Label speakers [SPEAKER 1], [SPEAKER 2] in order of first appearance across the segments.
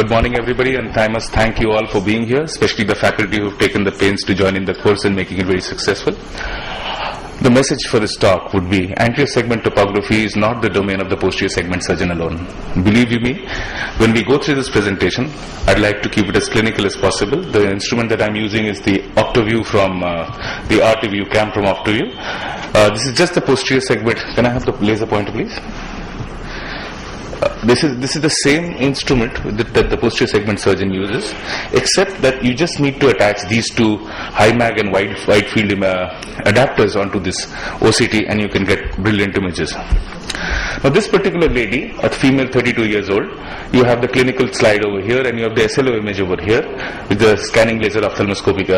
[SPEAKER 1] Good morning, everybody, and I must thank you all for being here, especially the faculty who have taken the pains to join in the course and making it very successful. The message for this talk would be anterior segment topography is not the domain of the posterior segment surgeon alone. Believe you me, when we go through this presentation, I'd like to keep it as clinical as possible. The instrument that I'm using is the OptoView from the RTView cam from OptoView. This is just the posterior segment. Can I have the laser pointer, please? This is the same instrument that the posterior segment surgeon uses, except that you just need to attach these two high mag and wide field adapters onto this OCT and you can get brilliant images. Now this particular lady, a female 32 years old, you have the clinical slide over here and you have the SLO image over here with the scanning laser ophthalmoscopic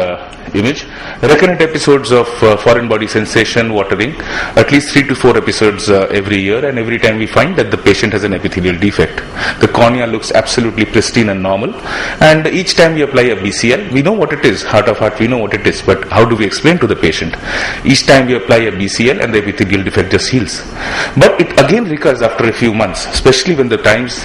[SPEAKER 1] image. Recurrent episodes of foreign body sensation, watering, at least 3 to 4 episodes every year, and every time we find that the patient has an epithelial defect. The cornea looks absolutely pristine and normal, and each time we apply a BCL, we know what it is, heart of heart, we know what it is, but how do we explain to the patient? Each time we apply a BCL and the epithelial defect just heals. But it again recurs after a few months, especially when the times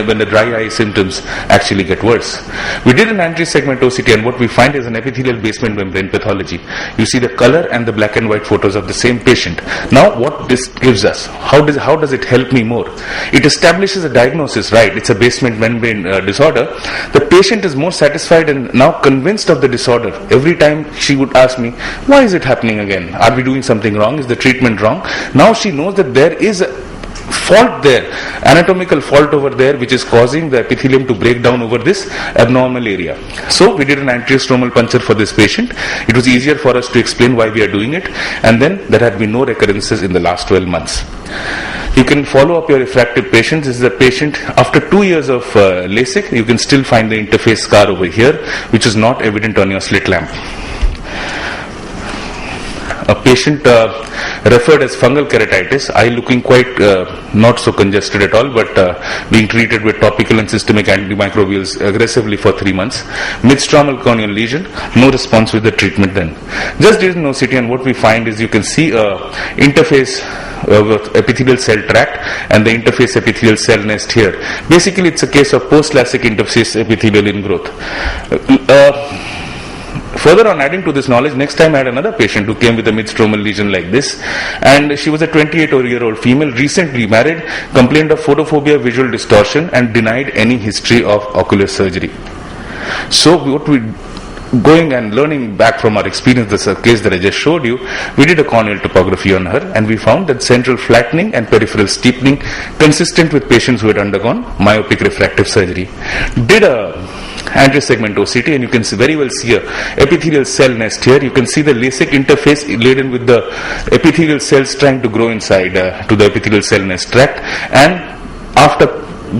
[SPEAKER 1] when the dry eye symptoms actually get worse. We did an anterior segment OCT and what we find is an epithelial basement membrane pathology. You see the color and the black and white photos of the same patient. Now what this gives us, how does it help me more? It establishes a diagnosis, right? It's a basement membrane disorder. The patient is more satisfied and now convinced of the disorder. Every time she would ask me, why is it happening again? Are we doing something wrong? Is the treatment wrong? Now she knows that there is a fault there, anatomical fault over there, which is causing the epithelium to break down over this abnormal area. So we did an anterior stromal puncture for this patient. It was easier for us to explain why we are doing it, and then there had been no recurrences in the last 12 months. You can follow up your refractive patients. This is a patient after 2 years of LASIK. You can still find the interface scar over here, which is not evident on your slit lamp. A patient referred as fungal keratitis, eye looking quite not so congested at all, but being treated with topical and systemic antimicrobials aggressively for 3 months. Midstromal corneal lesion, no response with the treatment then. Just did an OCT and what we find is you can see interface epithelial cell tract and the interface epithelial cell nest here. Basically it's a case of post-LASIK interface epithelial ingrowth. Further on, adding to this knowledge, next time I had another patient who came with a midstromal lesion like this, and she was a 28-year-old female, recently married, complained of photophobia, visual distortion, and denied any history of ocular surgery. So what we going and learning back from our experience, this case that I just showed you, we did a corneal topography on her and we found that central flattening and peripheral steepening consistent with patients who had undergone myopic refractive surgery. Did a anterior segment OCT and you can very well see a epithelial cell nest here. You can see the LASIK interface laden with the epithelial cells trying to grow inside to the epithelial cell nest tract, and after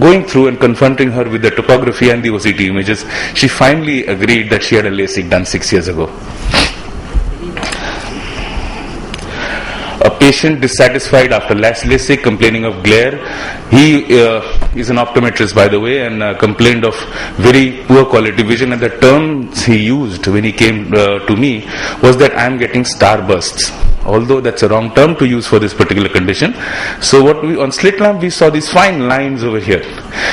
[SPEAKER 1] going through and confronting her with the topography and the OCT images, she finally agreed that she had a LASIK done 6 years ago. A patient dissatisfied after LASIK, complaining of glare. He is an optometrist, by the way, and complained of very poor quality vision, and the terms he used when he came to me was that I am getting starbursts, although that's a wrong term to use for this particular condition. So what on slit lamp we saw these fine lines over here,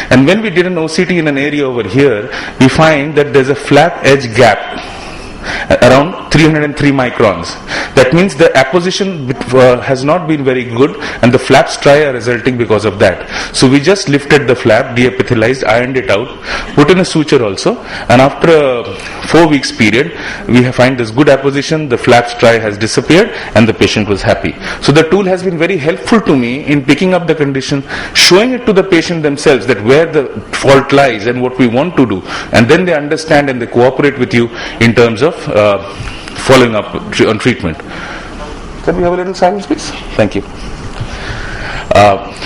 [SPEAKER 1] and when we did an OCT in an area over here, we find that there's a flap edge gap around 303 microns. That means the apposition has not been very good and the flap striae are resulting because of that. So we just lifted the flap, deepithelized, ironed it out, put in a suture also, and after a 4 weeks period we find this good apposition, the flap striae has disappeared and the patient was happy. So the tool has been very helpful to me in picking up the condition, showing it to the patient themselves that where the fault lies and what we want to do, and then they understand and they cooperate with you in terms of following up on treatment. Can we have a little silence, please? Thank you.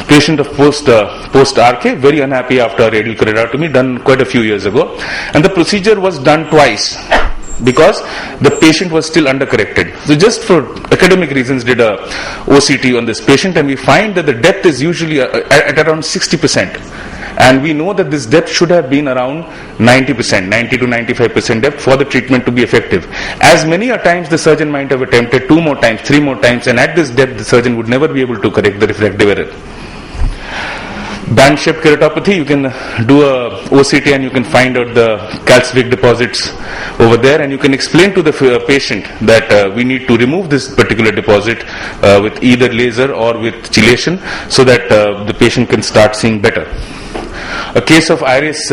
[SPEAKER 1] Patient of post RK, very unhappy after radial keratotomy done quite a few years ago, and the procedure was done twice because the patient was still undercorrected. So just for academic reasons did a OCT on this patient, and we find that the depth is usually at around 60%. And we know that this depth should have been around 90%, 90 to 95% depth for the treatment to be effective. As many a times the surgeon might have attempted 2 more times, 3 more times, and at this depth the surgeon would never be able to correct the refractive error. Band-shaped keratopathy, you can do a OCT and you can find out the calcific deposits over there, and you can explain to the patient that we need to remove this particular deposit with either laser or with chelation so that the patient can start seeing better. A case of iris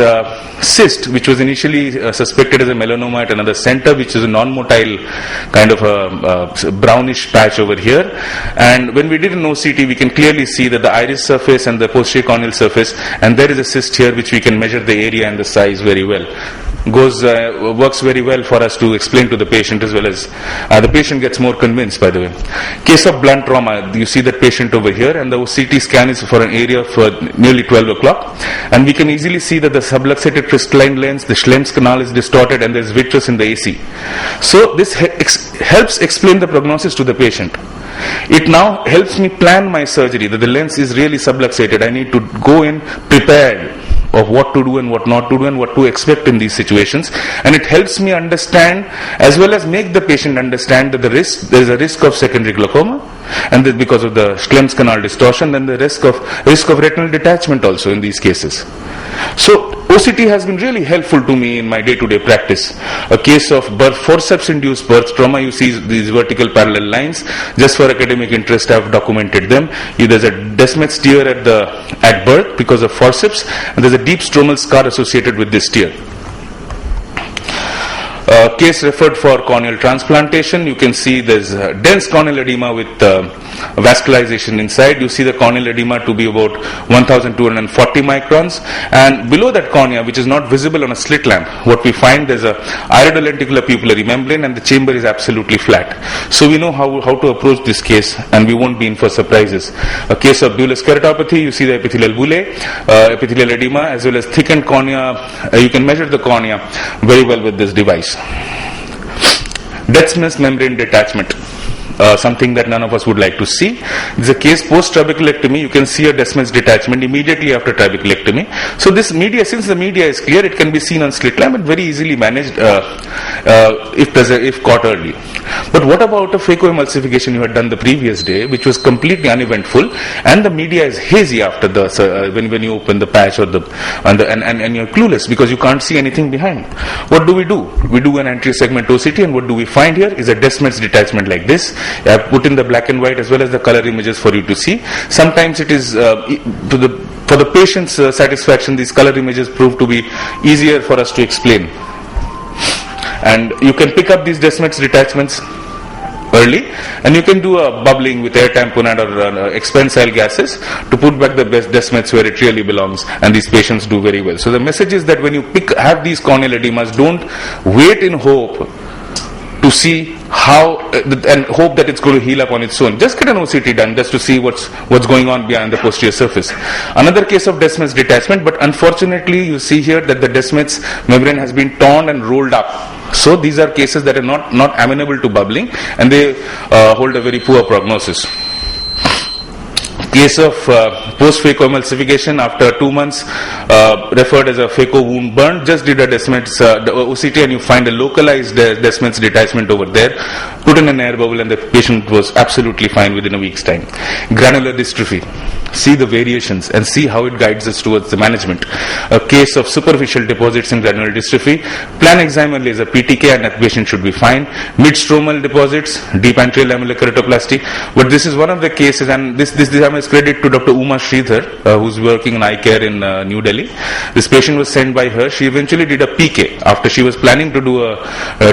[SPEAKER 1] cyst, which was initially suspected as a melanoma at another center, which is a non-motile kind of a brownish patch over here. And when we did an OCT, we can clearly see that the iris surface and the posterior corneal surface, and there is a cyst here which we can measure the area and the size very well. Works very well for us to explain to the patient, as well as the patient gets more convinced, by the way. Case of blunt trauma, you see that patient over here, and the CT scan is for an area of nearly 12 o'clock, and we can easily see that the subluxated crystalline lens, the Schlemm's canal is distorted, and there's vitreous in the AC. So this helps explain the prognosis to the patient. It now helps me plan my surgery, that the lens is really subluxated. I need to go in prepared of what to do and what not to do and what to expect in these situations, and it helps me understand as well as make the patient understand that there is a risk of secondary glaucoma, and that because of the Schlemm's canal distortion, then the risk of retinal detachment also in these cases. So OCT has been really helpful to me in my day-to-day practice. A case of forceps-induced birth trauma, you see these vertical parallel lines. Just for academic interest, I have documented them. There's a Descemet's tear at birth because of forceps, and there's a deep stromal scar associated with this tear. Case referred for corneal transplantation. You can see there's dense corneal edema with vascularization inside. You see the corneal edema to be about 1240 microns, and below that cornea, which is not visible on a slit lamp, what we find, there's a iridolenticular pupillary membrane, and the chamber is absolutely flat. So we know how to approach this case, and we won't be in for surprises. A case of bullous keratopathy, you see the epithelial bullae, epithelial edema, as well as thickened cornea. You can measure the cornea very well with this device. Descemet's membrane detachment, something that none of us would like to see. This is a case post-trabeculectomy. You can see a Descemet's detachment immediately after trabeculectomy. So this media, since the media is clear, it can be seen on slit lamp and very easily managed if caught early. But what about a phacoemulsification you had done the previous day, which was completely uneventful, and the media is hazy after the when you open the patch or and you're clueless because you can't see anything behind. What do? We do an anterior segment OCT, and what do we find here is a Descemet's detachment like this. I have put in the black and white as well as the color images for you to see. Sometimes it is for the patient's satisfaction, these color images prove to be easier for us to explain. And you can pick up these Descemet's detachments early, and you can do a bubbling with air tamponade or expansile gases to put back the best Descemet's where it really belongs, and these patients do very well. So the message is that when you have these corneal edemas, don't wait in hope to see how and hope that it's going to heal up on its own. Just get an OCT done just to see what's going on behind the posterior surface. Another case of Descemet's detachment, but unfortunately you see here that the Descemet's membrane has been torn and rolled up. So these are cases that are not amenable to bubbling, and they hold a very poor prognosis. Case of post-phacoemulsification after 2 months, referred as a phaco wound burn, just did a Descemet's OCT, and you find a localized Descemet's detachment over there. Put in an air bubble, and the patient was absolutely fine within a week's time. Granular dystrophy. See the variations and see how it guides us towards the management. A case of superficial deposits in granular dystrophy. Plan excimer laser PTK, and that patient should be fine. Mid-stromal deposits, deep anterior lamellar keratoplasty. But this is one of the cases, and this I must credit to Dr. Uma Sridhar, who's working in eye care in New Delhi. This patient was sent by her. She eventually did a PK after she was planning to do a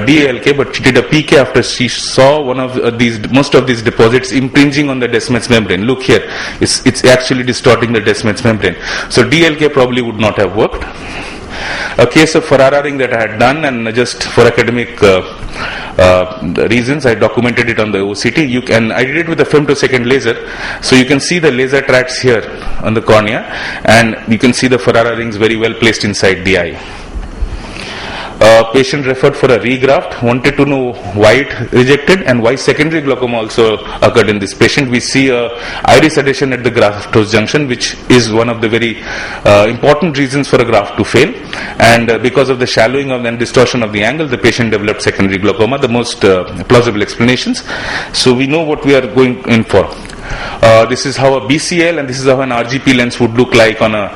[SPEAKER 1] DALK, but she did a PK after she saw most of these deposits impinging on the Descemet's membrane. Look here, it's actually distorting the Descemet's membrane. So DLK probably would not have worked. A case of Ferrara ring that I had done, and just for academic reasons, I documented it on the OCT. I did it with a femtosecond laser, so you can see the laser tracks here on the cornea, and you can see the Ferrara rings very well placed inside the eye. Patient referred for a regraft, wanted to know why it rejected and why secondary glaucoma also occurred in this patient. We see iris adhesion at the graft-host junction, which is one of the very important reasons for a graft to fail, and because of the shallowing and distortion of the angle, the patient developed secondary glaucoma, the most plausible explanations. So we know what we are going in for. This is how a BCL and this is how an RGP lens would look like on a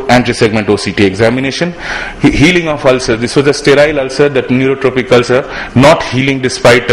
[SPEAKER 1] anterior segment OCT examination. Healing of ulcer. This was a sterile ulcer, that neurotropic ulcer, not healing despite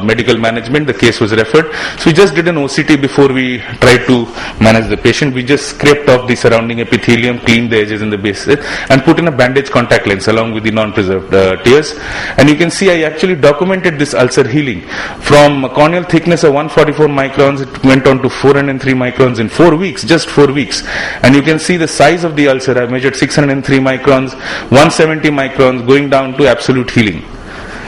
[SPEAKER 1] medical management. The case was referred. So we just did an OCT before we tried to manage the patient. We just scraped off the surrounding epithelium, cleaned the edges and the base, and put in a bandage contact lens along with the non-preserved tears. And you can see I actually documented this ulcer healing. From corneal thickness of 144 microns, it went on to 403 microns in 4 weeks, just 4 weeks. And you can see the size of the ulcer. I measured 603 microns, 170 microns, going down to absolute healing.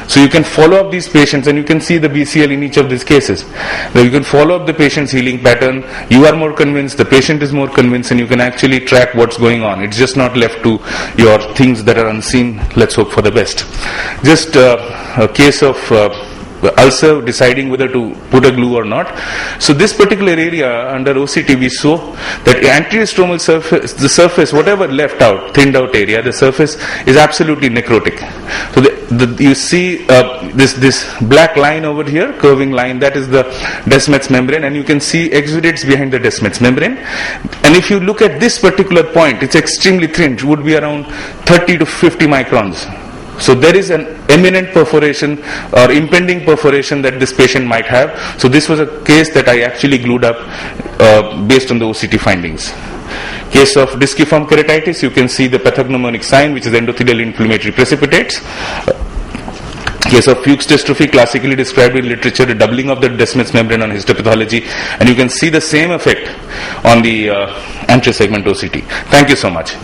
[SPEAKER 1] So you can follow up these patients and you can see the BCL in each of these cases. Now you can follow up the patient's healing pattern. You are more convinced, the patient is more convinced, and you can actually track what's going on. It's just not left to your things that are unseen. Let's hope for the best. Just a case of ulcer, deciding whether to put a glue or not. So this particular area under OCT, we saw that anterior stromal surface, the surface, whatever left out, thinned out area, the surface is absolutely necrotic. So you see this black line over here, curving line, that is the Descemet's membrane, and you can see exudates behind the Descemet's membrane. And if you look at this particular point, it's extremely thin. It would be around 30 to 50 microns. So there is an imminent perforation or impending perforation that this patient might have. So this was a case that I actually glued up based on the OCT findings. Case of disciform keratitis, you can see the pathognomonic sign, which is endothelial inflammatory precipitates. Case of Fuchs dystrophy, classically described in literature, a doubling of the Descemet's membrane on histopathology, and you can see the same effect on the anterior segment OCT. Thank you so much.